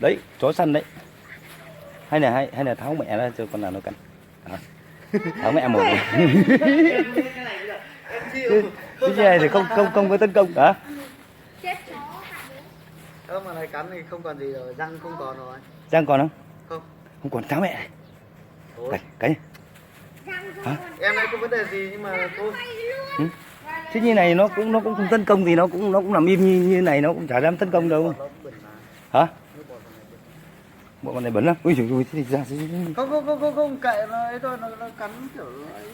Đấy, chó săn đấy. Hay là tháo mẹ ra cho con nào nó cắn. Tháo mẹ một. Cái này thì không có tấn công hả? Ơ mà này cắn thì không còn gì rồi, răng không còn rồi. Răng còn không? Không. Không còn, tháo mẹ này. Cái. Hả? Em ấy có vấn đề gì nhưng mà thôi. Chứ như này nó cũng không tấn công thì nó cũng nằm im như này, nó cũng chả dám tấn công đâu. Hả? Bộ con này bẩn lắm. Ui giời ơi, thế thì ra. Không kệ nó ấy thôi, nó cắn kiểu ấy.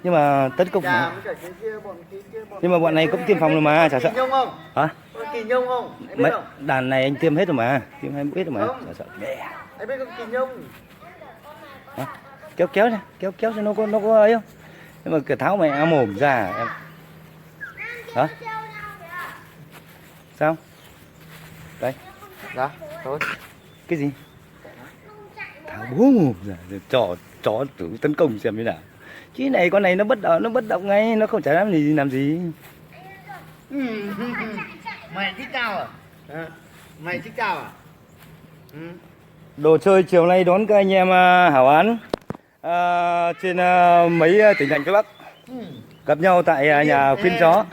Nhưng mà tấn công mà. Nhưng mà bọn này cũng tiêm phòng rồi mà, chả sợ. Kỳ nhông không? Hả? Kỳ nhông không? Em biết Mấy không? đàn này anh tiêm hết rồi mà, tiêm 2 mũi hết rồi mà, chả sợ. Mẹ. Em biết con kỳ nhông. Hả? Kéo này, kéo cho nó có ấy không? Nhưng mà cái tháo mẹ mồm ra em. Hả? Sao? Đây. Dạ, thôi. Cái gì? Tháo bố mồm ra rồi chó thử tấn công xem thế nào. Chứ này con này nó bất động ngay, nó không chả làm gì. Mày thích cao à? Mày thích cao à? Đồ chơi chiều nay đón các anh em hảo án trên mấy tỉnh thành phía Bắc gặp nhau tại nhà khuyên chó,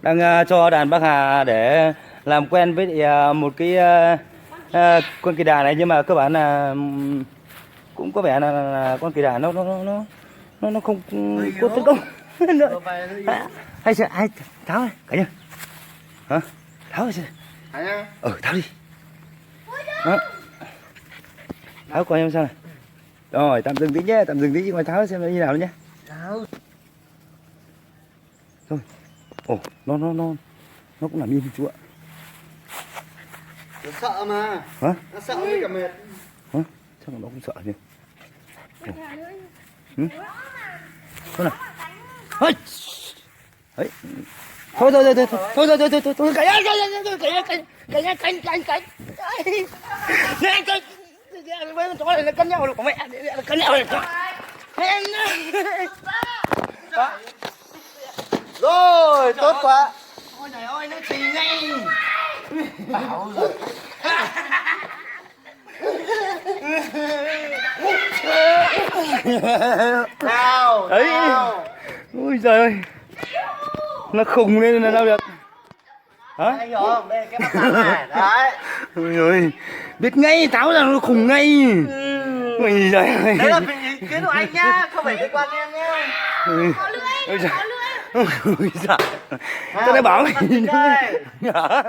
đang cho đàn Bắc Hà để làm quen với một cái con kỳ đà này, nhưng mà cơ bản là cũng có vẻ là con kỳ đà nó không có tấn công. Hay tháo này cả nhà. Hả? Tháo rồi. Tháo đi. Đó. Tháo coi em sao này. Rồi tạm dừng tí nhé, tạm dừng tí chứ, ngoài tháo xem nó như nào nhé. Tháo. Thôi. Ồ, nó cũng làm im chú ạ. Nó sợ mà. Hả? Nó sợ với cả mệt. Hả? Chắc là nó cũng sợ nhỉ. Thôi nào. Hơi. Đấy. Thôi cánh. Chó này nó cắn nhau rồi của mẹ, cắn nhau rồi. Rồi, tốt quá. Ôi trời ơi, nó xì ngay. Bảo rồi. Nào, Đấy. Ôi trời ơi. Nó khùng lên là sao được. Hả? anh hiểu không? Đây cái mắt này. Đấy. Ôi ơi, biết ngay, tháo ra nó khùng ngay. Ôi trời ơi. Đấy là ý kiến của anh nhá, không phải liên quan em nhá. Có lưỡi, ôi trời. Tôi đã bảo gì nữa.